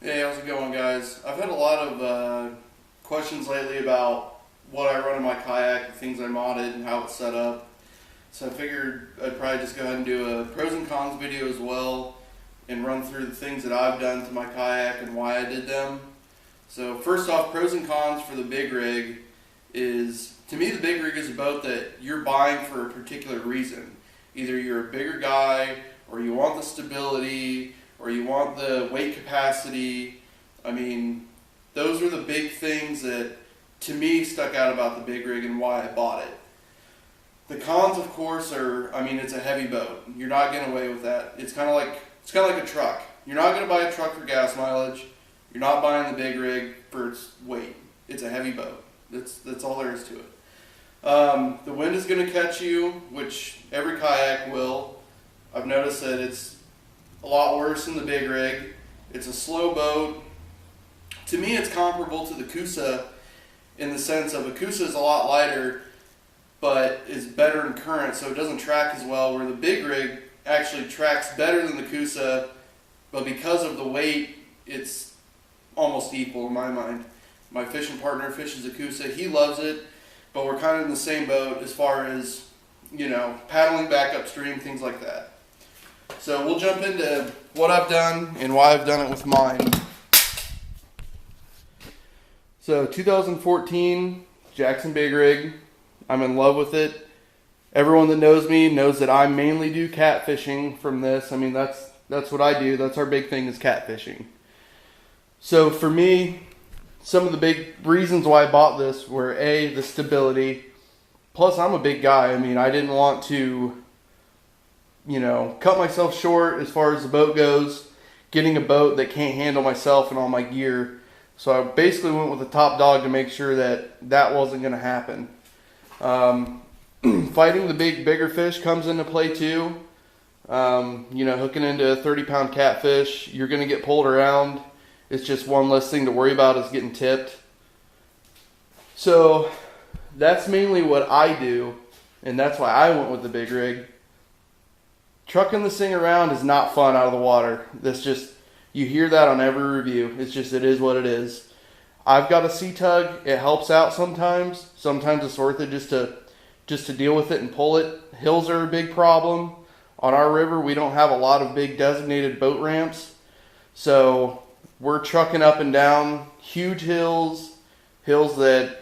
Hey, how's it going, guys? I've had a lot of questions lately about what I run in my kayak, the things I modded, and how it's set up. So I figured I'd probably just go ahead and do a pros and cons video as well and run through the things that I've done to my kayak and why I did them. So first off, pros and cons for the big rig is, to me, the big rig is a boat that you're buying for a particular reason. Either you're a bigger guy, or you want the stability, or you want the weight capacity. I mean, those are the big things that, to me, stuck out about the big rig and why I bought it. The cons, of course, are, I mean, it's a heavy boat. You're not getting away with that. It's kind of like a truck. You're not going to buy a truck for gas mileage. You're not buying the big rig for its weight. It's a heavy boat. That's all there is to it. The wind is going to catch you, which every kayak will. I've noticed that it's a lot worse than the big rig. It's a slow boat. To me, it's comparable to the Coosa in the sense of a Coosa is a lot lighter, but is better in current, so it doesn't track as well, where the big rig actually tracks better than the Coosa, but because of the weight, it's almost equal in my mind. My fishing partner fishes a Coosa. He loves it, but we're kind of in the same boat as far as, you know, paddling back upstream, things like that. So we'll jump into what I've done and why I've done it with mine. So 2014 Jackson Big Rig. I'm in love with it. Everyone that knows me knows that I mainly do catfishing from this. I mean, that's what I do. That's our big thing, is catfishing. So for me, some of the big reasons why I bought this were A, the stability. Plus, I'm a big guy. I mean, I didn't want to, you know, cut myself short as far as the boat goes, getting a boat that can't handle myself and all my gear. So I basically went with the top dog to make sure that that wasn't going to happen. Fighting the bigger fish comes into play too. You know, hooking into a 30-pound catfish, you're going to get pulled around. It's just one less thing to worry about is getting tipped. So that's mainly what I do, and that's why I went with the big rig. Trucking this thing around is not fun out of the water. That's just, you hear that on every review. It's just, it is what it is. I've got a sea tug. It helps out sometimes. Sometimes it's worth it just to deal with it and pull it. Hills are a big problem. On our river, we don't have a lot of big designated boat ramps. So we're trucking up and down huge hills that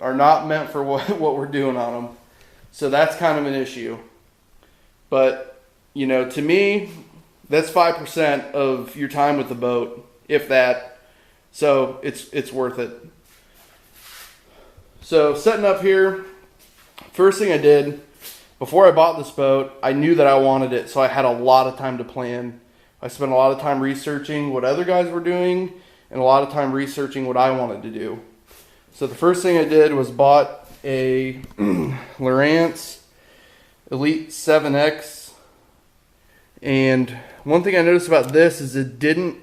are not meant for what we're doing on them. So that's kind of an issue. But, you know, to me, that's 5% of your time with the boat, if that. So it's worth it. So setting up here, first thing I did, before I bought this boat, I knew that I wanted it, so I had a lot of time to plan. I spent a lot of time researching what other guys were doing and a lot of time researching what I wanted to do. So the first thing I did was bought a Lowrance Elite 7X. And one thing I noticed about this is it didn't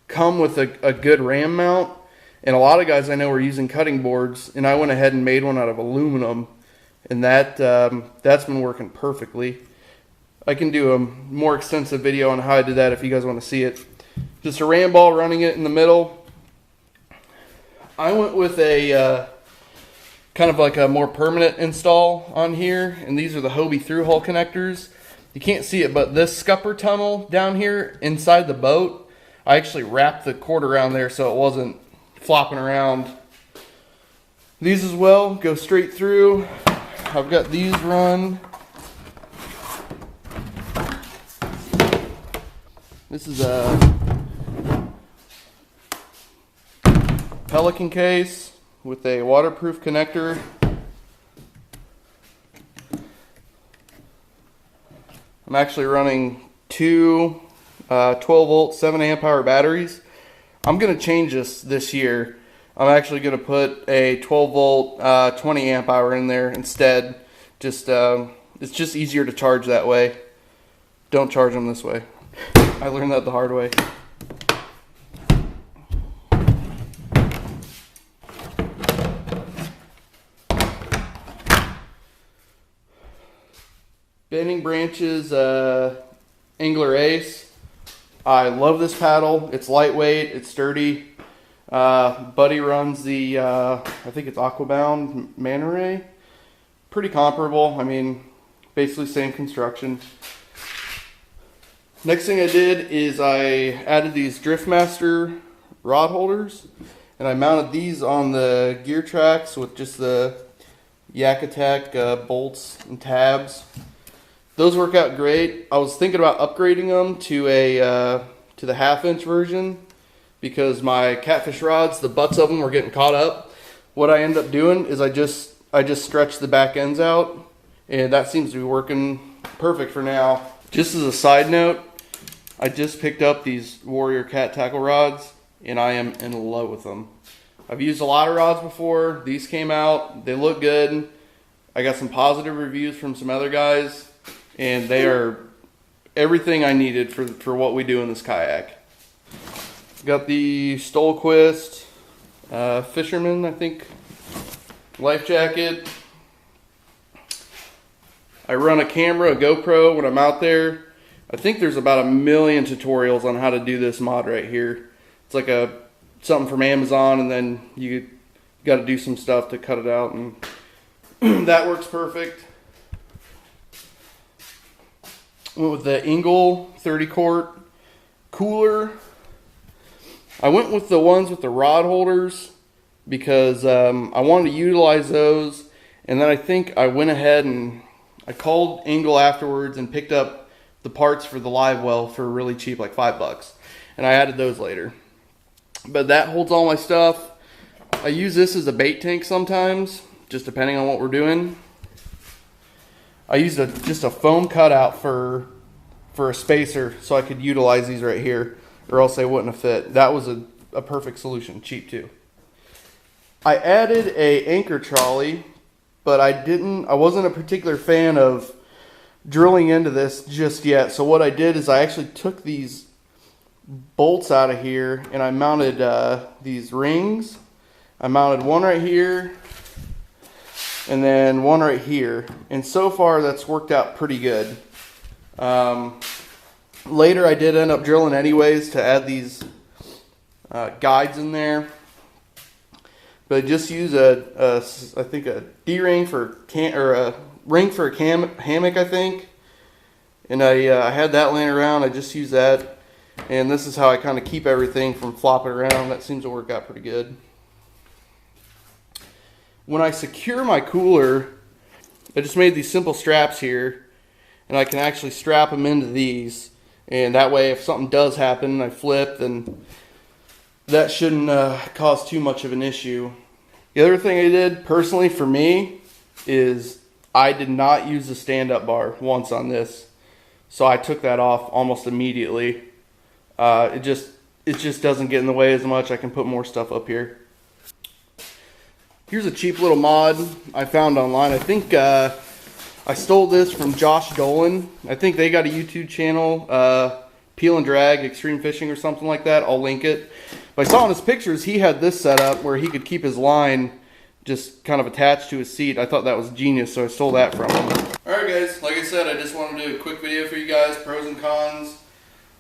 come with a good ram mount. And a lot of guys I know are using cutting boards, and I went ahead and made one out of aluminum. And that's been working perfectly. I can do a more extensive video on how I did that if you guys want to see it. Just a ram ball, running it in the middle. I went with a kind of like a more permanent install on here, and these are the Hobie through hole connectors. You can't see it, but this scupper tunnel down here inside the boat, I actually wrapped the cord around there so it wasn't flopping around. These as well go straight through. I've got these run. This is a Pelican case with a waterproof connector. I'm actually running two 12-volt, 7-amp-hour batteries. I'm going to change this year. I'm actually going to put a 12-volt, 20-amp-hour in there instead. It's just easier to charge that way. Don't charge them this way. I learned that the hard way. Bending branches, Angler Ace. I love this paddle. It's lightweight, it's sturdy. Buddy runs the, I think it's Aquabound Manta Ray. Pretty comparable. I mean, basically same construction. Next thing I did is I added these Driftmaster rod holders, and I mounted these on the gear tracks with just the Yak Attack bolts and tabs. Those work out great. I was thinking about upgrading them to the 1/2-inch version because my catfish rods, the butts of them were getting caught up. What I end up doing is I just stretch the back ends out, and that seems to be working perfect for now. Just as a side note, I just picked up these Warrior Cat tackle rods, and I am in love with them. I've used a lot of rods before. These came out. They look good. I got some positive reviews from some other guys, and they are everything I needed for what we do in this kayak. Got the Stolquist Fisherman, I think, life jacket. I run a camera, a GoPro when I'm out there. I think there's about 1 million tutorials on how to do this mod right here. It's like something from Amazon, and then you got to do some stuff to cut it out, and that works perfect. Went with the Engel 30-quart cooler. I went with the ones with the rod holders because I wanted to utilize those, and then I think I went ahead and I called Engel afterwards and picked up the parts for the live well for really cheap, like $5, and I added those later. But that holds all my stuff. I use this as a bait tank sometimes, just depending on what we're doing. I used just a foam cutout for a spacer so I could utilize these right here, or else they wouldn't have fit. That was a perfect solution, cheap too. I added a anchor trolley, but I wasn't a particular fan of drilling into this just yet. So what I did is I actually took these bolts out of here and I mounted these rings. I mounted one right here and then one right here, and so far that's worked out pretty good. Later I did end up drilling anyways to add these guides in there, but I just use I think a D-ring for a ring for a hammock, I think, and I had that laying around. I just use that, and this is how I kind of keep everything from flopping around. That seems to work out pretty good. When I secure my cooler, I just made these simple straps here, and I can actually strap them into these, and that way if something does happen and I flip, then that shouldn't cause too much of an issue. The other thing I did personally for me is I did not use the stand-up bar once on this, so I took that off almost immediately. It just doesn't get in the way as much. I can put more stuff up here. Here's a cheap little mod I found online. I think I stole this from Josh Dolin. I think they got a YouTube channel, Peel and Drag Extreme Fishing or something like that. I'll link it. But I saw in his pictures he had this set up where he could keep his line just kind of attached to his seat. I thought that was genius, so I stole that from him. Alright guys, like I said, I just wanted to do a quick video for you guys, pros and cons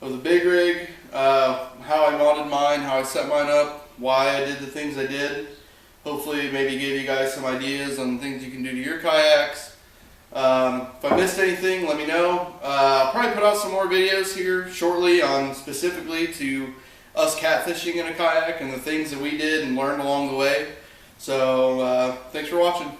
of the big rig, how I modded mine, how I set mine up, why I did the things I did. Hopefully maybe gave you guys some ideas on things you can do to your kayaks. If I missed anything, let me know. I'll probably put out some more videos here shortly on specifically to us catfishing in a kayak and the things that we did and learned along the way. So thanks for watching.